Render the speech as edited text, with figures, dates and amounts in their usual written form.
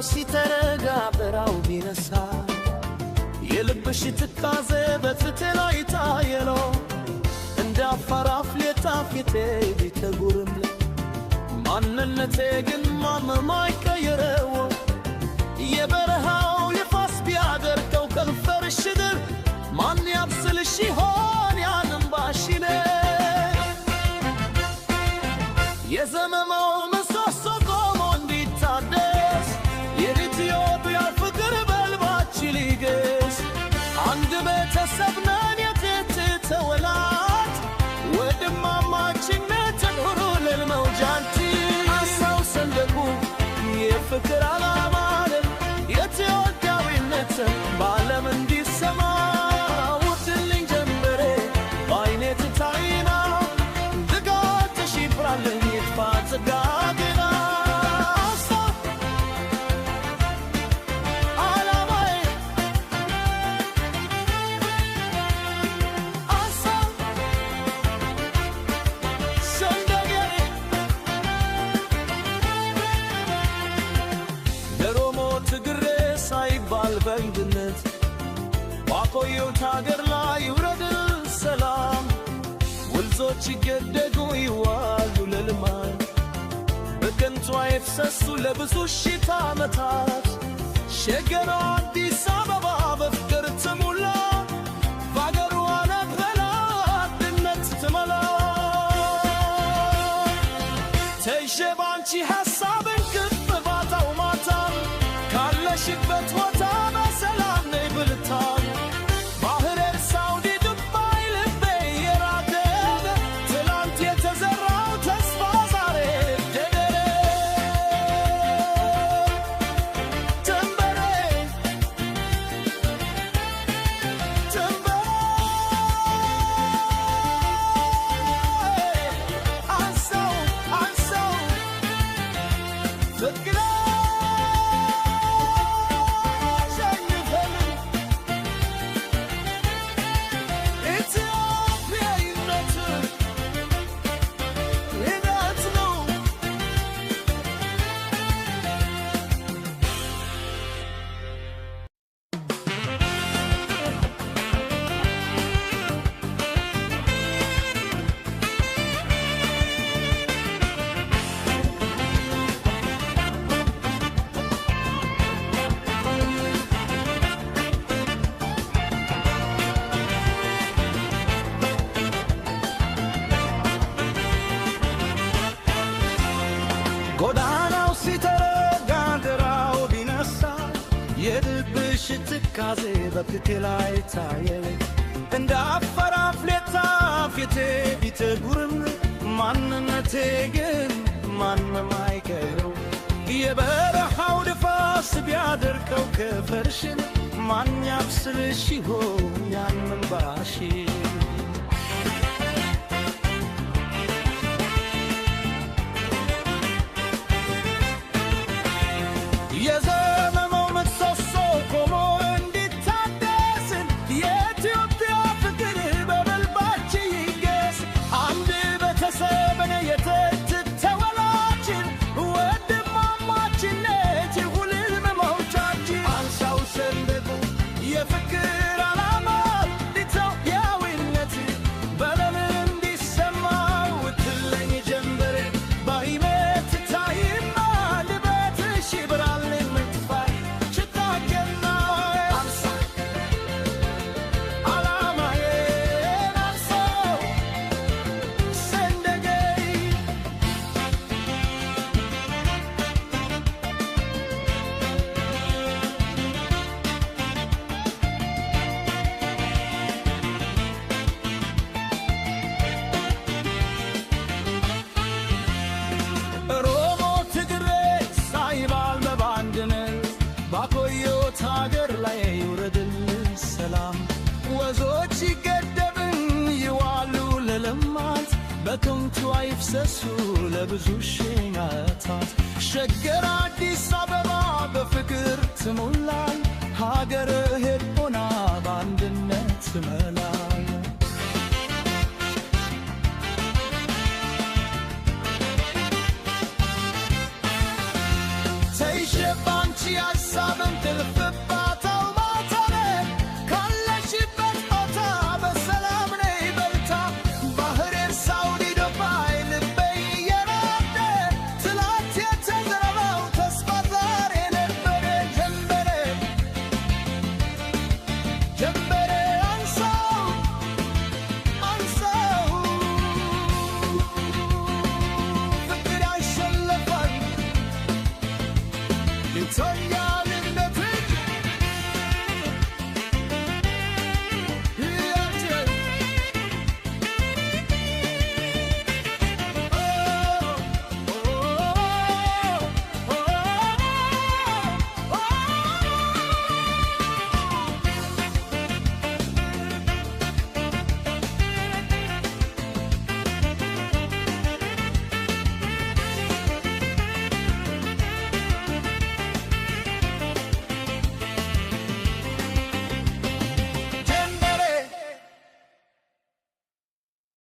ሲተረጋ በራው ቢነሳ የልብሽ ትካዜ በፊቴ ላይ ታየለው እንደ አፋር አፍሌታ ፊቴ ቢተጉርም ማንነቴ ግን ማንም አይቀየረው የበረሃው የፋስ ቢያደርገው ከንፈርሽ ድር ማን ያብስልሽ ይሆን ያንን ባሽኔ የዘመመው ምሰሶ ቆሞ እንዲታደስ የኢትዮጵያ ፍቅር በልባች ሊገስ አንድ ቤተሰብ ነን የትት ተወላት ወድማማችነት ኑሩ ለልመውጃንቲ አሳው ሰንደቁ የፍቅር ዓላማ የኢትዮጵያዊነት በዓለም እንዲሰማ ውትልኝ ጀምበሬ በዓይኔ ትታይና ድጋትሽ ይብራልኝ ይጥፋ ጽጋግና በእንድነት ባቆየሁት ሀገር ላይ ይውረድ ሰላም ወንዞች ይገደጉ ይዋሉ ለልማት በከንቱ አይፍሰሱ ለብዙ ሺህ ዓመታት ሸገር አዲስ አበባ በፍቅር ትሙላ በአገሯ ነበላ አንድነት ትመላ ተይዤ ባንቺ ሐሳብ እንቅልፍ ባጣው ማታ ካለሽበት ቦታ በሰላም ነይ ብልታል ባህር ሳውዲ ዱባይ ልቤ የራደበ ትላንት የተዘራው ተስፋ ዛሬ ደደረ ተንበሬ አንሳው ፍቅር ጎዳናው ሲተረጋ ግራው ቢነሳ የልብሽ ትካዜ በፊቴ ላይ ታየ እንደ አፋር አፍሌታ ፊቴ ቢተጉርም ማንነቴ ግን ማንም አይቀረው የበረሃው ንፋስ ቢያደርቀው ከፈርሽን ማን ያብስልሽ ይሆን ያንን ባሽን የዘመመው ምሰሶ ቆሞ እንዲታደስን የኢትዮጵያ ፍቅር በበልባች ይገስ አንድ ቤተሰብን የተወላችን ወንድማማችነት ይሁን መውጫችን አንሳው ሰንደቁ የፍቅር ዓላማ ኢትዮጵያዊነት በዓለም እንዲሰማ ውትለኝ ጀንበሬ በዓይኔ ትታይማ ልበትሽ ይብራል ባቆየሁት ሀገር ላይ ይውረድል ሰላም ወንዞች ይገደብን ይዋሉ ለልማት በከንቱ አይፍሰሱ ለብዙ ሺህ ዓመታት ሸገር አዲስ አበባ በፍቅር ትሞላል ሀገር ሄድ ሆና በአንድነት ትመላ